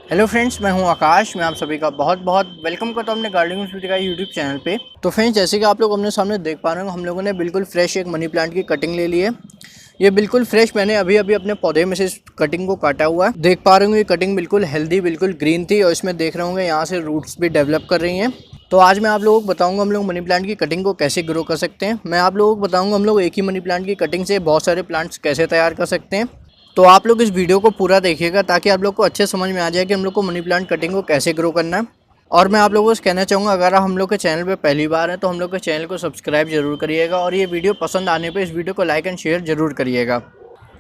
Hello friends, मैं हूं आकाश। मैं आप सभी का बहुत बहुत वेलकम करता हूं अपने गार्डनिंग विद का यूट्यूब चैनल पे। तो फ्रेंड्स, जैसे कि आप लोग अपने सामने देख पा रहे हो, हम लोगों ने बिल्कुल फ्रेश एक मनी प्लांट की कटिंग ले ली है। ये बिल्कुल फ्रेश मैंने अभी अभी अपने पौधे में से इस कटिंग को काटा हुआ है। देख पा रहे होंगे ये कटिंग बिल्कुल हेल्दी, बिल्कुल ग्रीन थी और इसमें देख रहे होंगे यहाँ से रूट्स भी डेवलप कर रही हैं। तो आज मैं आप लोगों को बताऊंगा हम लोग मनी प्लांट की कटिंग को कैसे ग्रो कर सकते हैं। मैं आप लोगों को बताऊंगा हम लोग एक ही मनी प्लांट की कटिंग से बहुत सारे प्लांट्स कैसे तैयार कर सकते हैं। तो आप लोग इस वीडियो को पूरा देखिएगा ताकि आप लोग को अच्छे समझ में आ जाए कि हम लोग को मनी प्लांट कटिंग को कैसे ग्रो करना है। और मैं आप लोगों को कहना चाहूँगा, अगर आप हम लोग के चैनल पे पहली बार हैं तो हम लोग के चैनल को सब्सक्राइब जरूर करिएगा और ये वीडियो पसंद आने पे इस वीडियो को लाइक एंड शेयर जरूर करिएगा।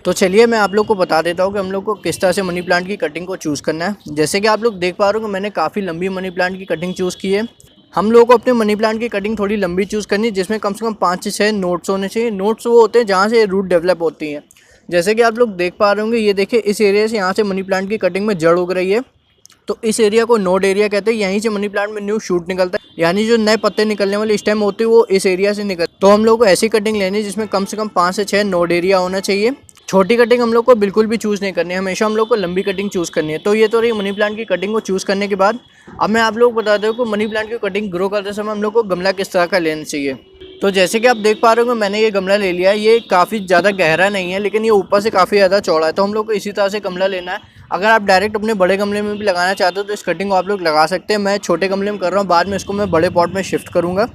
तो चलिए मैं आप लोग को बता देता हूँ कि हम लोग को किस तरह से मनी प्लांट की कटिंग को चूज़ करना है। जैसे कि आप लोग देख पा रहे हो कि मैंने काफ़ी लंबी मनी प्लांट की कटिंग चूज़ की है। हम लोगों को अपने मनी प्लांट की कटिंग थोड़ी लंबी चूज़ करनी है, जिसमें कम से कम 5 से 6 नोट्स होने चाहिए। नोट्स वो होते हैं जहाँ से रूट डेवलप होती हैं। जैसे कि आप लोग देख पा रहे होंगे, ये देखिए इस एरिया से यहाँ से मनी प्लांट की कटिंग में जड़ उग रही है। तो इस एरिया को नोड एरिया कहते हैं। यहीं से मनी प्लांट में न्यू शूट निकलता है, यानी जो नए पत्ते निकलने वाले स्टेम होते हैं वो इस एरिया से निकलते हैं। तो हम लोग को ऐसी कटिंग लेनी है जिसमें कम से कम 5 से 6 नोड एरिया होना चाहिए। छोटी कटिंग हम लोग को बिल्कुल भी चूज़ नहीं करनी है, हमेशा हम लोग को लंबी कटिंग चूज़ करनी है। तो ये तो रही मनी प्लांट की कटिंग को चूज़ करने के बाद। अब मैं आप लोग को बता दूँ कि मनी प्लांट की कटिंग ग्रो करते समय हम लोग को गमला किस तरह का लेना चाहिए। तो जैसे कि आप देख पा रहे हो मैंने ये गमला ले लिया है। ये काफ़ी ज़्यादा गहरा नहीं है, लेकिन ये ऊपर से काफ़ी ज़्यादा चौड़ा है। तो हम लोग को इसी तरह से गमला लेना है। अगर आप डायरेक्ट अपने बड़े गमले में भी लगाना चाहते हो तो इस कटिंग को आप लोग लगा सकते हैं। मैं छोटे गमले में कर रहा हूँ, बाद में इसको मैं बड़े पॉट में शिफ्ट करूँगा।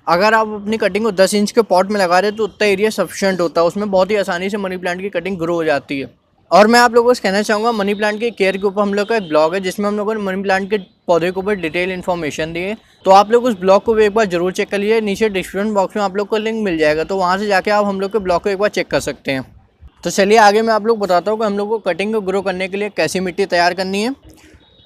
अगर आप अपनी कटिंग को 10 इंच के पॉट में लगा रहे हैं तो उतना एरिया सफिशिएंट होता है, उसमें बहुत ही आसानी से मनी प्लांट की कटिंग ग्रो हो जाती है। और मैं आप लोगों को कहना चाहूँगा, मनी प्लांट के केयर के ऊपर हम लोग का एक ब्लॉग है जिसमें हम लोगों ने मनी प्लांट के पौधे के ऊपर डिटेल इन्फॉर्मेशन दी है। तो आप लोग उस ब्लॉग को भी एक बार जरूर चेक कर लीजिए। नीचे डिस्क्रिप्शन बॉक्स में आप लोग को लिंक मिल जाएगा, तो वहाँ से जाके आप हम लोग के ब्लॉग को एक बार चेक कर सकते हैं। तो चलिए आगे मैं आप लोग बताता हूँ कि हम लोग को कटिंग को ग्रो करने के लिए कैसी मिट्टी तैयार करनी है।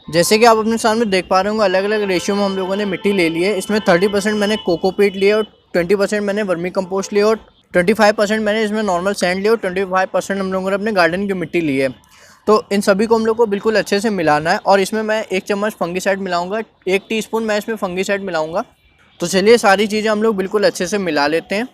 जैसे कि आप अपने सामने देख पा रहे होंगे, अलग अलग रेशियो में हम लोगों ने मिट्टी ले ली है। इसमें 30% मैंने कोकोपीट लिया और 20% मैंने वर्मी कंपोस्ट लिया और 25% मैंने इसमें नॉर्मल सैंड लिया और 25% हम लोगों ने अपने गार्डन की मिट्टी ली है। तो इन सभी को हम लोग को बिल्कुल अच्छे से मिलाना है और इसमें मैं 1 चम्मच फंगीसाइड मिलाऊंगा, 1 टीस्पून मैं इसमें फंगीसाइड मिलाऊंगा। तो चलिए सारी चीज़ें हम लोग बिल्कुल अच्छे से मिला लेते हैं।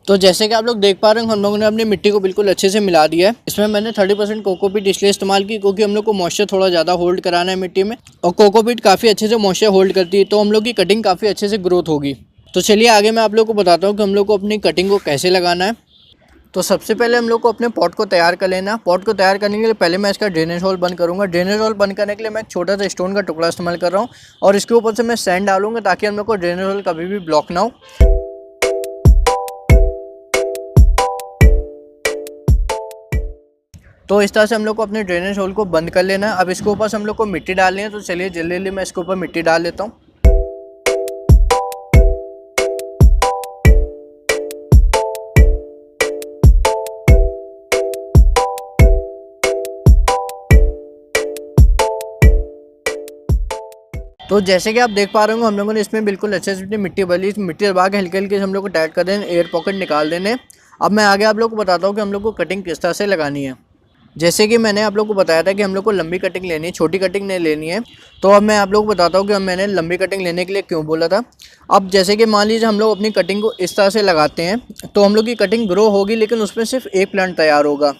तो जैसे कि आप लोग देख पा रहे हैं, हम लोगों ने अपनी मिट्टी को बिल्कुल अच्छे से मिला दिया है। इसमें मैंने 30% कोकोपीट इसलिए इस्तेमाल की क्योंकि हम लोग को मॉइस्चर थोड़ा ज़्यादा होल्ड कराना है मिट्टी में, और कोकोपीट काफ़ी अच्छे से मॉइस्चर होल्ड करती है, तो हम लोग की कटिंग काफ़ी अच्छे से ग्रोथ होगी। तो चलिए आगे मैं आप लोग को बताता हूँ कि हम लोग को अपनी कटिंग को कैसे लगाना है। तो सबसे पहले हम लोग को अपने पॉट को तैयार कर लेना। पॉट को तैयार करने के लिए पहले मैं इसका ड्रेनेज होल बंद करूँगा। ड्रेनेज होल बंद करने के लिए मैं एक छोटा सा स्टोन का टुकड़ा इस्तेमाल कर रहा हूँ और इसके ऊपर से मैं सैंड डालूंगा ताकि हम लोग को ड्रेनेज होल कभी भी ब्लॉक ना हो। तो इस तरह से हम लोग को अपने ड्रेनेज होल को बंद कर लेना है। अब इसके ऊपर से हम लोग को मिट्टी डालनी है। तो चलिए जल्दी जल्दी मैं इसके ऊपर मिट्टी डाल लेता हूँ। तो जैसे कि आप देख पा रहे होंगे, हम लोगों ने इसमें बिल्कुल अच्छे से मिट्टी भली, मिट्टी दबा के हल्के हल्के हम लोग को टाइट कर दें, एयर पॉकेट निकाल देने। अब मैं आगे आप लोग को बताता हूँ कि हम लोग को कटिंग किस तरह से लगानी है। जैसे कि मैंने आप लोग को बताया था कि हम लोग को लंबी कटिंग लेनी है, छोटी कटिंग नहीं लेनी है। तो अब मैं आप लोग को बताता हूँ कि मैंने लंबी कटिंग लेने के लिए क्यों बोला था। अब जैसे कि मान लीजिए हम लोग अपनी कटिंग को इस तरह से लगाते हैं तो हम लोग की कटिंग ग्रो होगी, लेकिन उसमें सिर्फ एक प्लांट तैयार होगा।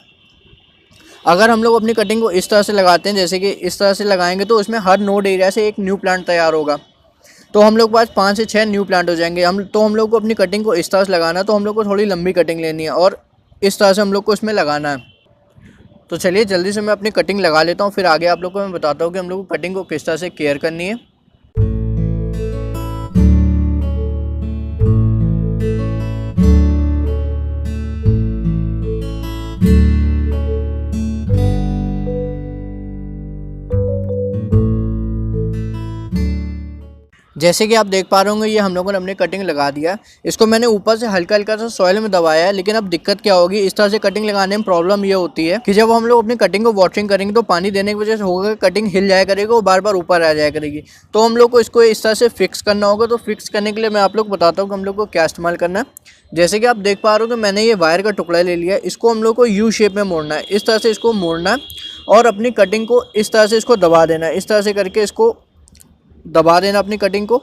अगर हम लोग अपनी कटिंग को इस तरह से लगाते हैं, जैसे कि इस तरह से लगाएंगे, तो उसमें हर नोड एरिया से एक न्यू प्लांट तैयार होगा। तो हम लोग के पास 5 से 6 न्यू प्लांट हो जाएंगे। हम लोग को अपनी कटिंग को इस तरह से लगाना है, तो हम लोग को थोड़ी लंबी कटिंग लेनी है और इस तरह से हम लोग को इसमें लगाना है। तो चलिए जल्दी से मैं अपनी कटिंग लगा लेता हूँ, फिर आगे आप लोग को मैं बताता हूँ कि हम लोग को कटिंग को किस तरह से केयर करनी है। जैसे कि आप देख पा रहे होंगे ये हम लोगों ने अपनी कटिंग लगा दिया। इसको मैंने ऊपर से हल्का हल्का सा सॉइल में दबाया है, लेकिन अब दिक्कत क्या होगी, इस तरह से कटिंग लगाने में प्रॉब्लम ये होती है कि जब हम लोग अपनी कटिंग को वॉशिंग करेंगे तो पानी देने की वजह से होगा कटिंग हिल जाया करेगी और बार बार ऊपर आ जाया करेगी। तो हम लोग को इसको इस तरह से फिक्स करना होगा। तो फिक्स करने के लिए मैं आप लोग बताता हूँ कि हम लोग को क्या इस्तेमाल करना है। जैसे कि आप देख पा रहे हो कि मैंने ये वायर का टुकड़ा ले लिया है, इसको हम लोग को यू शेप में मोड़ना है। इस तरह से इसको मोड़ना है और अपनी कटिंग को इस तरह से इसको दबा देना है। इस तरह से करके इसको दबा देना अपनी कटिंग को।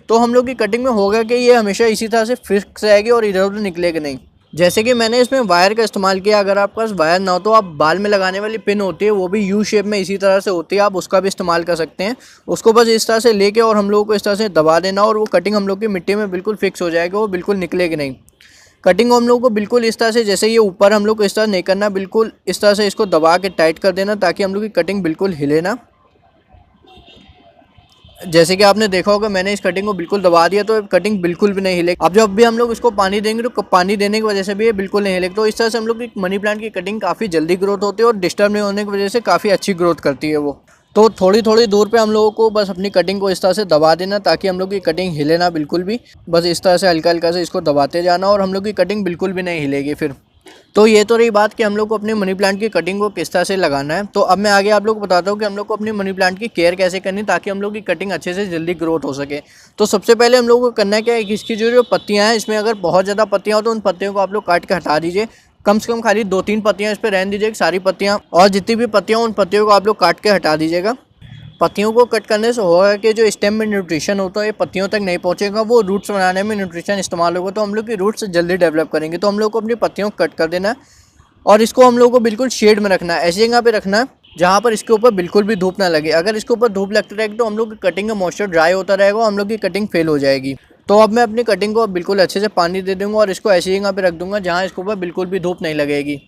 तो हम लोग की कटिंग में होगा कि ये हमेशा इसी तरह से फिक्स रहेगी और इधर उधर निकलेगी नहीं। जैसे कि मैंने इसमें वायर का इस्तेमाल किया। अगर आपके पास वायर ना हो तो आप बाल में लगाने वाली पिन होती है, वो भी यू शेप में इसी तरह से होती है, आप उसका भी इस्तेमाल कर सकते हैं। उसको बस इस तरह से लेके और हम लोगों को इस तरह से दबा देना और वो कटिंग हम लोग की मिट्टी में बिल्कुल फिक्स हो जाएगी, वो बिल्कुल निकलेगी नहीं। कटिंग को हम लोग को बिल्कुल इस तरह से, जैसे ये ऊपर हम लोग को इस तरह नहीं करना, बिल्कुल इस तरह से इसको दबा के टाइट कर देना ताकि हम लोग की कटिंग बिल्कुल हिले ना। जैसे कि आपने देखा होगा मैंने इस कटिंग को बिल्कुल दबा दिया तो कटिंग बिल्कुल भी नहीं हिले। अब जब भी हम लोग इसको पानी देंगे तो पानी देने की वजह से भी ये बिल्कुल नहीं हिले। तो इस तरह से हम लोग की मनी प्लांट की कटिंग काफ़ी जल्दी ग्रोथ होती है और डिस्टर्ब नहीं होने की वजह से काफ़ी अच्छी ग्रोथ करती है वो। तो थोड़ी थोड़ी दूर पे हम लोगों को बस अपनी कटिंग को इस तरह से दबा देना ताकि हम लोग की कटिंग हिले ना बिल्कुल भी। बस इस तरह से हल्का हल्का से इसको दबाते जाना और हम लोग की कटिंग बिल्कुल भी नहीं हिलेगी फिर। तो ये तो रही बात कि हम लोग को अपनी मनी प्लांट की कटिंग को किस तरह से लगाना है। तो अब मैं आगे आप लोग को बताता हूँ कि हम लोग को अपनी मनी प्लांट की केयर कैसे करनी है ताकि हम लोग की कटिंग अच्छे से जल्दी ग्रोथ हो सके। तो सबसे पहले हम लोग को करना है क्या है कि इसकी जो पत्तियाँ हैं, इसमें अगर बहुत ज़्यादा पत्तियाँ हो तो उन पत्तियों को आप लोग काट के हटा दीजिए। कम से कम खाली 2-3 पत्तियाँ इस पर रहने दीजिए, सारी पत्तियाँ, और जितनी भी पत्तियाँ उन पत्तियों को आप लोग काट के हटा दीजिएगा। पत्तियों को कट करने से होगा कि जो स्टेम में न्यूट्रिशन होता है ये पत्तियों तक नहीं पहुंचेगा, वो रूट्स बनाने में न्यूट्रिशन इस्तेमाल होगा, तो हम लोग की रूट्स जल्दी डेवलप करेंगे। तो हम लोग को अपनी पत्तियों को कट कर देना है और इसको हम लोग को बिल्कुल शेड में रखना है, ऐसी जगह पे रखना है जहाँ पर इसके ऊपर बिल्कुल भी धूप ना लगे। अगर इसके ऊपर धूप लगती रहेगी तो हम लोग की कटिंग का मॉइस्चर ड्राई होता रहेगा और हम लोग की कटिंग फेल हो जाएगी। तो अब मैं अपनी कटिंग को बिल्कुल अच्छे से पानी दे दूँगा और इसको ऐसी जगह पे रख दूँगा जहाँ इसके ऊपर बिल्कुल भी धूप नहीं लगेगी।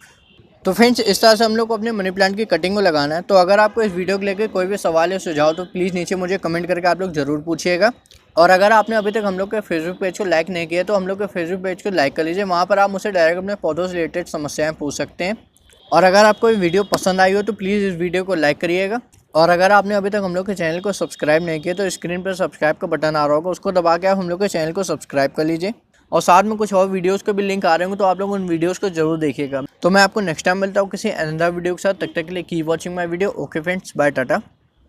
तो फ्रेंड्स इस तरह से हम लोग को अपने मनी प्लांट की कटिंग को लगाना है। तो अगर आपको इस वीडियो को लेकर कोई भी सवाल या सुझाव तो प्लीज़ नीचे मुझे कमेंट करके आप लोग ज़रूर पूछिएगा। और अगर आपने अभी तक हम लोग के फेसबुक पेज को लाइक नहीं किया तो हम लोग के फेसबुक पेज को लाइक कर लीजिए। वहाँ पर आप मुझसे डायरेक्ट अपने पौधों से रिलेटेड समस्याएं पूछ सकते हैं। और अगर आपको ये वीडियो पसंद आई हो तो प्लीज़ इस वीडियो को लाइक करिएगा। और अगर आपने अभी तक हम लोग के चैनल को सब्सक्राइब नहीं किया तो स्क्रीन पर सब्सक्राइब का बटन आ रहा होगा, उसको दबा के आप हम लोग के चैनल को सब्सक्राइब कर लीजिए। और साथ में कुछ और वीडियोस के भी लिंक आ रहे होंगे तो आप लोग उन वीडियोस को जरूर देखिएगा। तो मैं आपको नेक्स्ट टाइम मिलता हूँ किसी अनदर वीडियो के साथ। तब तक के लिए keep watching my video. Okay friends, bye, Tata.